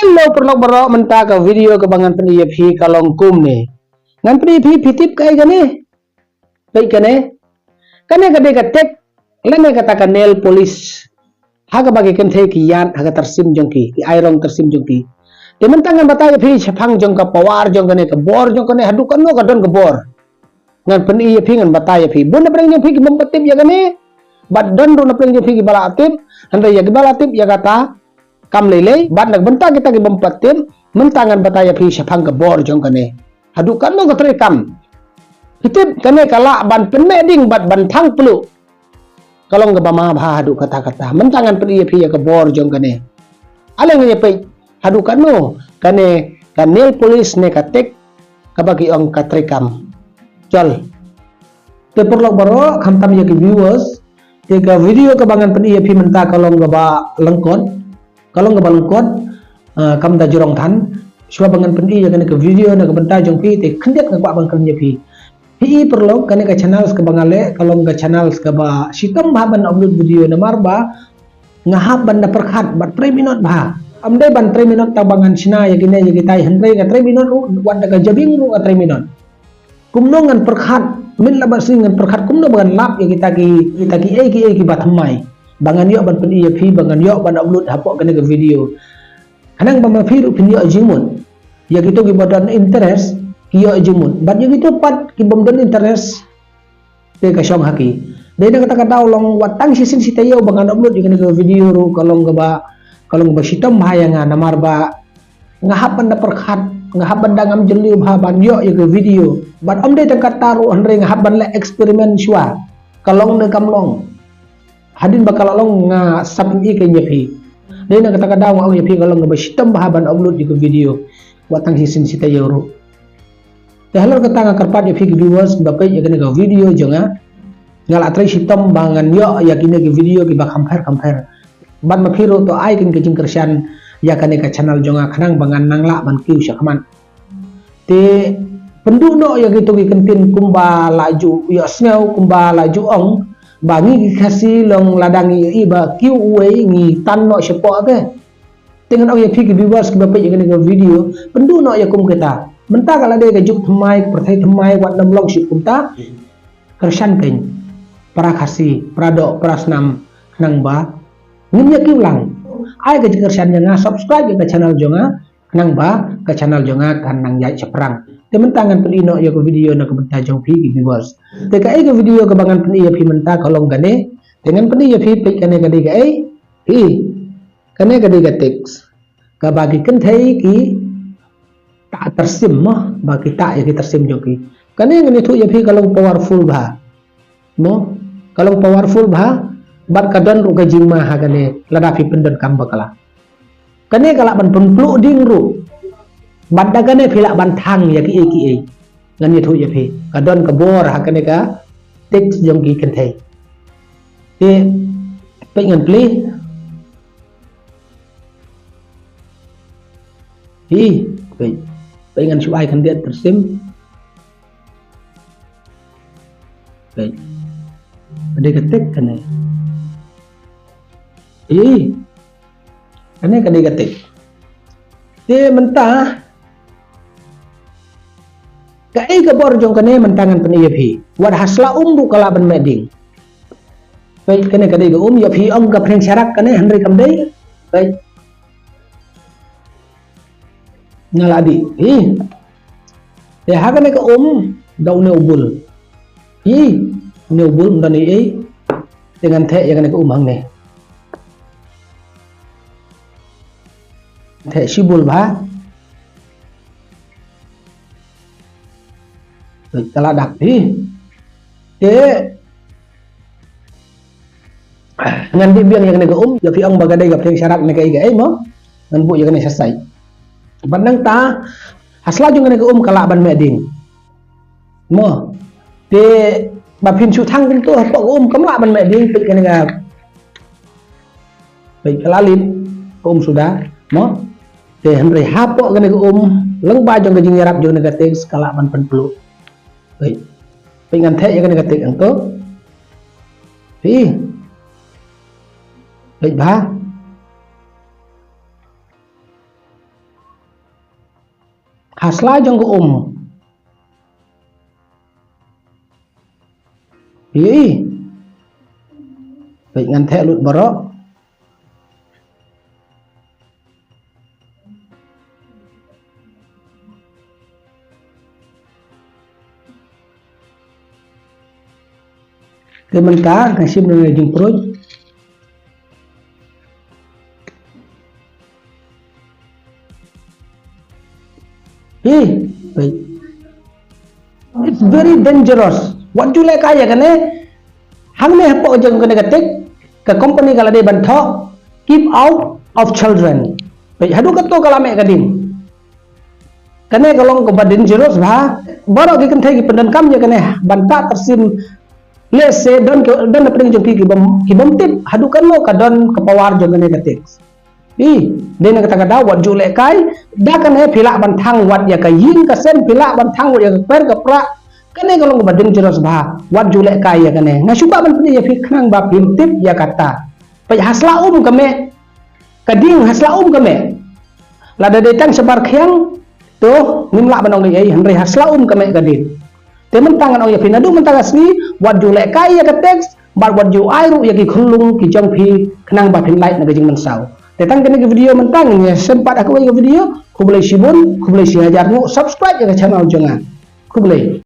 Hello perlok berok mentah ke video kebangan pendiya phi kalong kum ni. Ngan pendiya phi pitip kai gane. Baik gane. Kane kade katek lane kata nail police. Haga bagi kenthe ki yan haga tersim jongki ki iron tersim jongki. Te mentangan bataya phi chapang jong ka pawar jong kane ka bor jong kane hadukan no ka don ka bor. Ngan pendiya phi ngan bataya phi. Bun na jong phi ki mampatip ya gane. Bat don do na jong phi ki balatip. Handa ya ki balatip ya kata kam lele bat nagbenta kita ki bampatim mentangan bataya phi syapang ke bor jong kane hadukan no katre kam hitip kane kala ban peneding bat bantang pelu kalong ke bama bha hadu kata-kata mentangan pedi phi ke bor jong kane aleng ye pe hadukan no kane kanel polis ne katek kabagi ong katre kam jol te perlok baro khamtam ye ki viewers te ka video kebangan pedi phi menta kalong ke ba lengkon kalau nggak balengkot kam da jorong tan sua bangan pendi ya kan ke video na ke benta jong pi te khendet nggak bang kan je pi perlo kan ke channel ke bangale kalau nggak channel ke ba sitam ba ban upload video na marba ngahap ban da perkhat bat 3 minit ba amde ban 3 minit ta bangan sina ya gine ya gitai hendrai ga 3 minit ru wan da jabing ru 3 minit kumno ngan perkhat min la basing ngan perkhat kumno bangan lap ya kita ki ki batamai bangan yo ban pendi phi bangan yo ban upload hapok kena ke video kanang bama phi ru video ajimun ya gitu ki badan interest ki yo ajimun ban yo gitu pat ki badan interest te ka syong haki dai na kata long watang sisin sitayo bangan upload kena ke video ru kalong ba sitam bahayanga namar ba ngahapan da perkhat ngahapan da ngam jeli bah ban yo ke video ban amde tangkat taru andre ngahapan la eksperimen syua kalong ne kamlong hadin bakal long nga sapin i kay nyepi dai na kata daw ang nyepi kalong nga sitam bahaban upload di video watang sisin sita euro te halor kata nga karpat nyepi viewers bapai ya kene video jonga ngal atrai sitam bangan yo ya kine video ki ba compare ban mapiro to ai kin kejing kersian ya kane ka channel jonga khanang bangan nangla ban kiu syakman te penduno ya gitu ki kentin kumba laju yo sneu kumba laju ong bangi kasi long ladangi iba kiu uwe ngi tan no sepo ke dengan ya phi viewers ke bapak yang dengan video pendu no ya kum kita menta kala de gajuk thmai perthai thmai wat nam long sip kumta kersan ken para kasi prado prasnam nang ba ngin ya kiu lang ai ga kersan nga subscribe ke channel jonga nang ba ke channel jonga kan nang yai seperang temen tangan pelino ya ke video na ke benta jong phi viewers te ka ke video ke bangan peni ya phi menta kalong gane dengan peni ya phi pe kane gade ga kane gade ga teks ka bagi kan thai ki ta tersim mo bagi ta ya ki tersim jong ki kane ngani thu ya phi kalong powerful ba mo kalong powerful ba bat kadon ru ka jingma ha gane lada phi pendon kam bakala kane kala ban penplu ding ru bandagane phila bantang ya ki ngan yethu ya phi kadon ka bor ha kane ka teks jong ki kan thai te pe ngan pli pe ngan su ai kan dia tersim pe ade ka tek kane kane ka de ka tek te mentah kai ke bor jong kane mentangan pen phi wad hasla du kala ban meding baik kane kade ga ya phi ong ka preng syarak kane handre kam dei baik ngaladi ya ha kane ka dau ne ubul ne ubul ndani dengan the ya kane ka hang ne the sibul ba kala dak te ngan di biang yang nega ya fi ang bagadai ga preng syarat nega iga mo ngan bu ya kane selesai bandang ta hasla jung nega kala ban meding mo te ba pin su thang tu pa kamla ban meding pe kane ga pe kalalin sudah mo te henry hapo kane ga leng ba jong ga jing yarap jong nega te kala ban penplu pengan teh ya kan ketik engko baik bah hasla jong ko Iya, baik ngan thek lut borok. Kementar kasih mengenai jumproj. Baik. It's very dangerous. What you like kaya kan hang ne hapo jeng kena ketik ke company kalau dia bantok keep out of children. Baik hadu kato kalau mek kadin. Kene kalau ko dangerous bah baru ki kentai ki pendankam je kene banta tersim let's say don pring jeng ki bom tip hadu kan lo ka don ke pawar jeng kene ketik. Dia nak kata wat julek kai dah kan pilak bantang wat ya kayin kasen pilak bantang wat ya per kapra kene kalau badin jeros bah wat julek kai ya kene na cuba ban ya fiknang ba pintip ya kata pa hasla kame kading hasla kame lada detang sebar khiang tuh nimla banong ai henry hasla kame kadin te mentangan ya pinadu mentang asli wat julek kai ya kateks bar wat ju ai ru ya ki khulung ki jong phi khnang ba pin light na jing mensau datang kena ke video mentang ya sempat aku ke video ku boleh sibun ku boleh si hajar subscribe ke channel jangan ku boleh